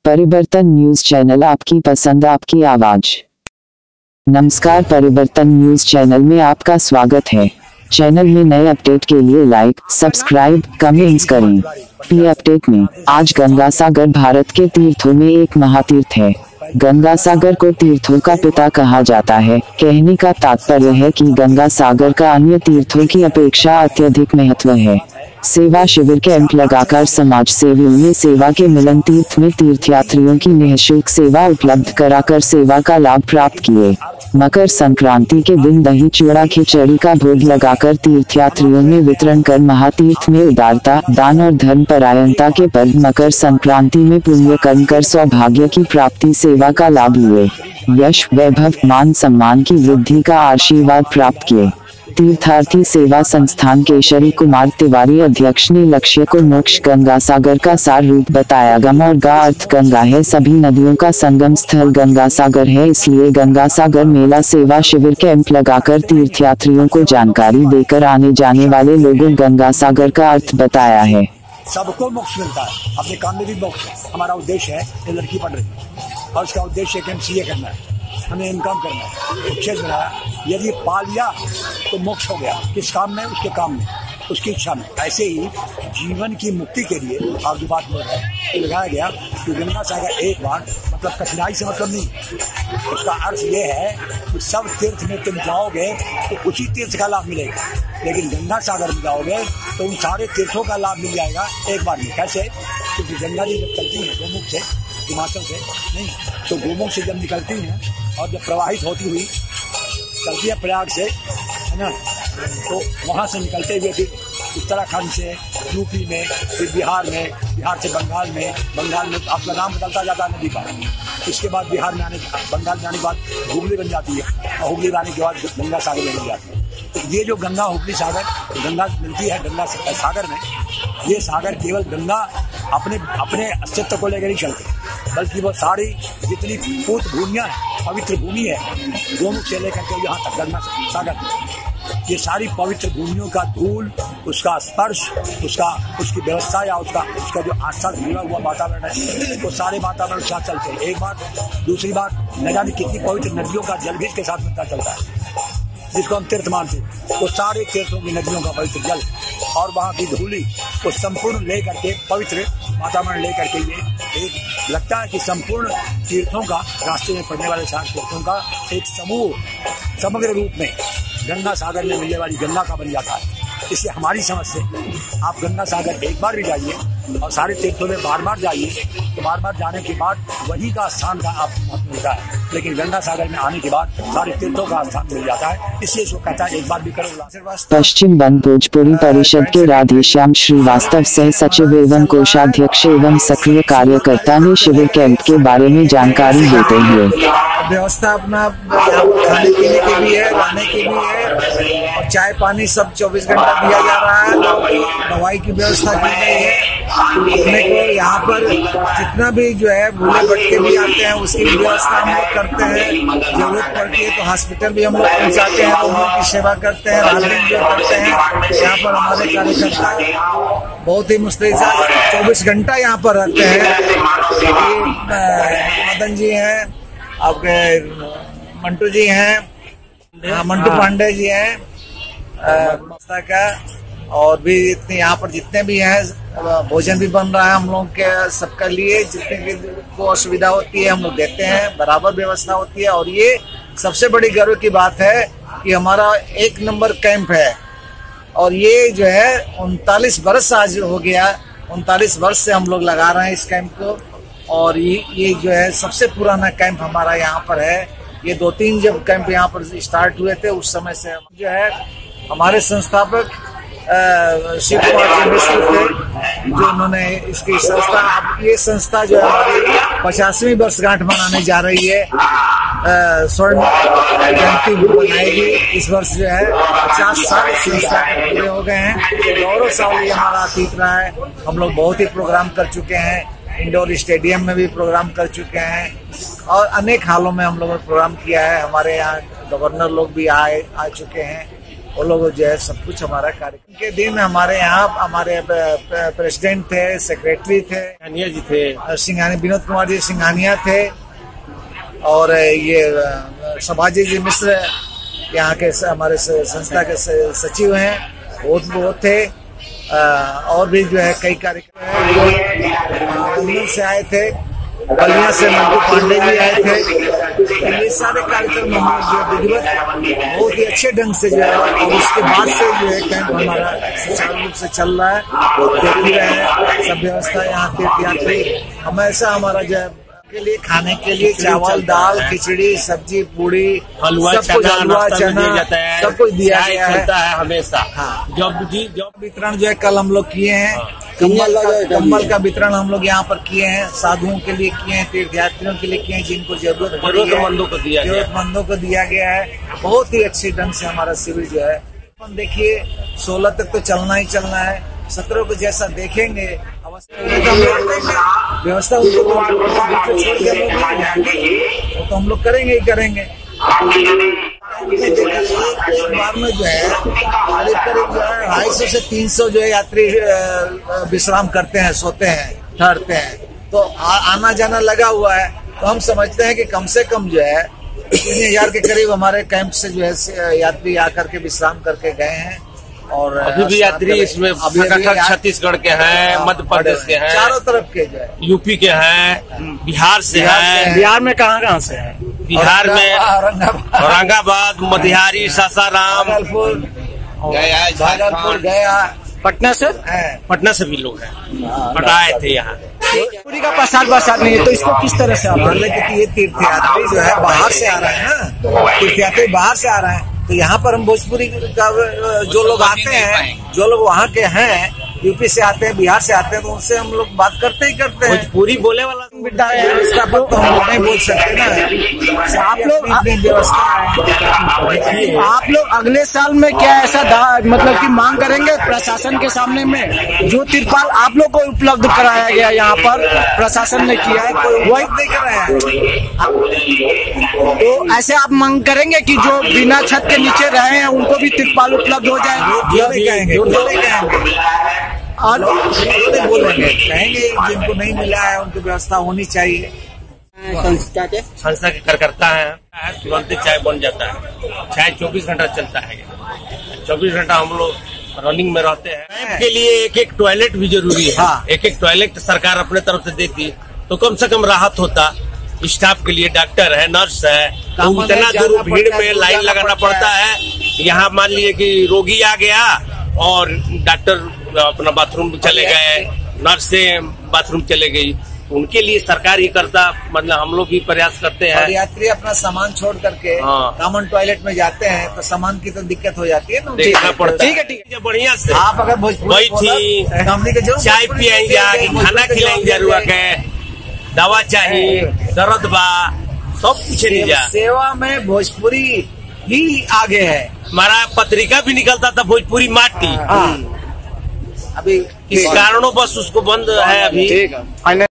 परिवर्तन news channel, आपकी पसंद आपकी आवाज। नमस्कार, परिवर्तन न्यूज चैनल में आपका स्वागत है। चैनल में नए अपडेट के लिए लाइक, सब्सक्राइब, कमेंट्स करें। ये अपडेट में आज गंगा सागर भारत के तीर्थों में एक महातीर्थ है। गंगा सागर को तीर्थों का पिता कहा जाता है। कहने का तात्पर्य है कि गंगा सागर का अन्य तीर्थों की अपेक्षा अत्यधिक महत्व है। सेवा शिविर कैंप लगाकर समाज सेवियों ने सेवा के मिलन तीर्थ में तीर्थयात्रियों की निःशुल्क सेवा उपलब्ध कराकर सेवा का लाभ प्राप्त किए। मकर संक्रांति के दिन दही चूड़ा खिचड़ी का भोग लगाकर तीर्थयात्रियों ने वितरण कर महातीर्थ में उदारता, दान और धर्म परायणता के पर्व मकर संक्रांति में पुण्य कर्म कर सौभाग्य की प्राप्ति सेवा का लाभ लिए। यश, वैभव, मान सम्मान की वृद्धि का आशीर्वाद प्राप्त किए। तीर्थार्थी सेवा संस्थान केशरी कुमार तिवारी अध्यक्ष ने लक्ष्य को मोक्ष गंगा सागर का सार रूप बताया। गम और गा अर्थ गंगा है, सभी नदियों का संगम स्थल गंगा सागर है, इसलिए गंगा सागर मेला सेवा शिविर कैंप लगाकर तीर्थयात्रियों को जानकारी देकर आने जाने वाले लोगों गंगा सागर का अर्थ बताया है। सबको मोक्ष मिलता है, अपने काम में भी मोक्ष। हमारा उद्देश्य है कि लड़की पढ़ रही है और उसका उद्देश्य है कि MCA करना है, हमें इनकम करना है, उच्छेद बनाया। यदि पा लिया तो मोक्ष हो गया। किस काम में? उसके काम में, उसकी इच्छा में। ऐसे ही जीवन की मुक्ति के लिए आप जो बात बोल रहे हैं लगाया गया कि गंगा सागर एक बार मतलब कठिनाई से मतलब नहीं। उसका अर्थ ये है कि सब तीर्थ में तुम जाओगे तो उसी तीर्थ का लाभ मिलेगा, लेकिन गंगा सागर में जाओगे तो उन सारे तीर्थों का लाभ मिल जाएगा एक बार में। कैसे? क्योंकि गंगा जी जब चलती है गोमुख से, हिमाचल से नहीं, तो गोमुख से जब निकलती हैं और जब प्रवाहित होती हुई चलती है प्रयाग से, है ना, तो वहाँ से निकलते हुए फिर उत्तराखंड से यूपी में, फिर बिहार में, बिहार से बंगाल में आपका नाम बदलता जाता है नदी का। इसके बाद बिहार में बंगाल में आने के बाद हुगली बन जाती है और हुगली आने के बाद गंगा सागर में बन जाती है। तो ये जो गंगा हुगली सागर गंगा मिलती है गंगा सागर में, ये सागर केवल गंगा अपने अस्तित्व को लेकर ही चलते, बल्कि वो सारी जितनी पूत भूमियाँ पवित्र भूमि है गोमुख से लेकर के यहाँ तक गंगा सागर, ये सारी पवित्र भूमियों का धूल, उसका स्पर्श, उसकी व्यवस्था या उसका जो आसपास घिरा हुआ वातावरण है, वो सारे वातावरण के साथ चलते हैं। एक बात। दूसरी बात, न जाने कितनी पवित्र नदियों का जल भी इसके साथ मिलता चलता है, जिसको हम तीर्थ मानते हैं। वो सारे तीर्थों की नदियों का पवित्र जल और वहाँ की धूली को संपूर्ण लेकर के पवित्र वातावरण लेकर के ये एक लगता है कि संपूर्ण तीर्थों का, रास्ते में पड़ने वाले सारे तीर्थों का एक समूह समग्र रूप में गंगा सागर में मिलने वाली गंगा का बन जाता है। इसलिए हमारी समझ से आप गंगा सागर एक बार भी जाइए और सारे तीर्थों में बार बार जाइए, तो बार बार जाने के बाद वही का स्थान का आपको महत्व मिलता है, लेकिन गंगा सागर में आने के बाद सारे तीर्थों का स्थान मिल जाता है। इसलिए इसको कहता है एक बार भी करो। पश्चिम बंग भोजपुरी परिषद के राधेश्याम श्रीवास्तव सह सचिव एवं कोषाध्यक्ष एवं सक्रिय कार्यकर्ता ने शिविर कैंप के बारे में जानकारी देते हुए व्यवस्था अपना खाने पीने की भी है, रहने की भी है और चाय पानी सब 24 घंटा दिया जा रहा है। दवाई की व्यवस्था की गई है। अपने को यहाँ पर जितना भी जो है भूले भटके भी आते हैं उसकी भी व्यवस्था हम लोग करते हैं। जरूरत पड़ती है तो हॉस्पिटल भी हम लोग पहुँचाते हैं, रोगियों की सेवा करते हैं, राहत जो करते हैं। यहाँ पर हमारे कार्यकर्ता बहुत ही मुस्तैद 24 घंटा यहाँ पर रहते हैं। मदन जी हैं, आपके मंटू जी हैं, मंटू पांडे जी हैं का, और भी इतने यहाँ पर जितने भी हैं, भोजन भी बन रहा है हम लोग के सबके लिए। जितने को असुविधा होती है हम लोग देते हैं, बराबर व्यवस्था होती है। और ये सबसे बड़ी गर्व की बात है कि हमारा 1 नंबर कैंप है और ये जो है 39 वर्ष आज हो गया। 39 वर्ष से हम लोग लगा रहे हैं इस कैंप को और ये जो है सबसे पुराना कैंप हमारा यहाँ पर है। ये 2-3 जब कैंप यहाँ पर स्टार्ट हुए थे उस समय से जो है हमारे संस्थापक शिव कुमार जी मिश्र थे, जो उन्होंने इसकी संस्था, अब ये संस्था जो है हमारी 50वीं वर्षगांठ मनाने जा रही है। स्वर्ण जयंती मनाएगी इस वर्ष जो है 50 साल संस्था पूरे हो गए हैं। गौरवशाली हमारा अतीत रहा है। हम लोग बहुत ही प्रोग्राम कर चुके हैं, इंडोर स्टेडियम में भी प्रोग्राम कर चुके हैं और अनेक हालों में हम लोगों ने प्रोग्राम किया है। हमारे यहाँ गवर्नर लोग भी आ चुके हैं वो लोग जो है सब कुछ हमारा कार्यक्रम के दिन हमारे यहाँ हमारे प्रेसिडेंट थे, सेक्रेटरी थे, सिंघानिया जी थे, सिंघानिया विनोद कुमार जी सिंघानिया थे, और ये संभाजी जी मिश्र यहाँ के हमारे संस्था के सचिव हैं, वो थे, और भी जो है कई कार्यक्रम है जो लंदन से आए थे, बलिया से मंटू पांडे जी आए थे। ये सारे कार्यक्रम हम जो विधिवत बहुत ही अच्छे ढंग से जो है, और उसके बाद से जो है कैंप हमारा सुचारू रूप से चल रहा है, देख ही रहे हैं सब व्यवस्था। यहाँ तीर्थयात्री हमेशा हमारा जो है के लिए खाने के लिए चावल, दाल, खिचड़ी, सब्जी, पूड़ी, हलवा, सब कुछ, हलवा, चना, सब कुछ दिया गया है हमेशा। हाँ। जॉब वितरण जो है कल हम लोग किए हैं, कम्बल का वितरण हम लोग यहाँ पर किए हैं, साधुओं के लिए किए हैं, तीर्थयात्रियों के लिए किए हैं, जिनको जरूरतमंदों को दिया गया है। बहुत ही अच्छे ढंग से हमारा शिविर जो है, देखिए 16 तक तो चलना ही चलना है, 17 को जैसा देखेंगे व्यवस्था उनको छोड़ के वो तो हम लोग करेंगे ही करेंगे। एक बार में जो है करीब 250 से 300 जो है यात्री विश्राम करते हैं, सोते हैं, ठहरते हैं, तो आना जाना लगा हुआ है। तो हम समझते हैं कि कम से कम जो है 3000 के करीब हमारे कैंप से जो है यात्री आकर के विश्राम करके गए हैं। और अभी भी यात्री इसमें छत्तीसगढ़ के हैं, मध्य प्रदेश के हैं, चारों तरफ के जो है, यूपी के हैं, बिहार से हैं। बिहार में कहाँ से है? बिहार में औरंगाबाद, मोतिहारी, सासाराम, भागलपुर, गया, पटना से भी लोग हैं, पटाए थे यहाँ। पूरी का प्रसाद नहीं है, तो इसको किस तरह से आप लेकिन ये तीर्थयात्री जो है बाहर से आ रहे हैं ना, तीर्थयात्री बाहर से आ रहे हैं, तो यहाँ पर हम भोजपुरी का जो लोग आते हैं, जो लोग वहाँ के हैं, यूपी से आते हैं, बिहार से आते हैं, तो उनसे हम लोग बात करते ही करते हैं। भोजपुरी बोले वाला बिड्डा है, इसका बात तो हम लोग नहीं बोल सकते ना। आप लोग अपनी व्यवस्था है। आप लोग अगले साल में क्या ऐसा मतलब कि मांग करेंगे प्रशासन के सामने में, जो तिरपाल आप लोग को उपलब्ध कराया गया यहाँ पर प्रशासन ने किया है, वही नहीं कराया है, तो ऐसे आप मांग करेंगे कि जो बिना छत के नीचे रहे हैं उनको भी तिरपाल उपलब्ध हो जाए? और बोलेंगे, कहेंगे जिनको नहीं मिला है उनको व्यवस्था होनी चाहिए। संस्था के कार्यकर्ता है, तुरंत चाय बन जाता है, चाय 24 घंटा चलता है, 24 घंटा हम लोग रनिंग में रहते हैं। कैंप के लिए एक टॉयलेट भी जरूरी है। हाँ। एक टॉयलेट सरकार अपने तरफ से देती तो कम से कम राहत होता। स्टाफ के लिए डॉक्टर है, नर्स है, तो इतना दूर भीड़ में लाइन लगाना पड़ता है। यहाँ मान लीजिए कि रोगी आ गया और डॉक्टर अपना बाथरूम चले गए, नर्स से बाथरूम चले गई, उनके लिए सरकार ये करता, मतलब हम लोग भी प्रयास करते हैं। यात्री अपना सामान छोड़ करके कॉमन टॉयलेट में जाते हैं तो सामान की तो दिक्कत हो जाती है ना, देखना पड़ता है। ठीक है, बढ़िया से आप अगर भोजपुरी चाय पियाएंगे, खाना खिलाएंगे, जरूरत है, दवा चाहिए, दर्द बा, सब कुछ नहीं जा। सेवा में भोजपुरी ही आगे है। हमारा पत्रिका भी निकलता था भोजपुरी माटी, अभी इस कारणों बस उसको बंद है अभी।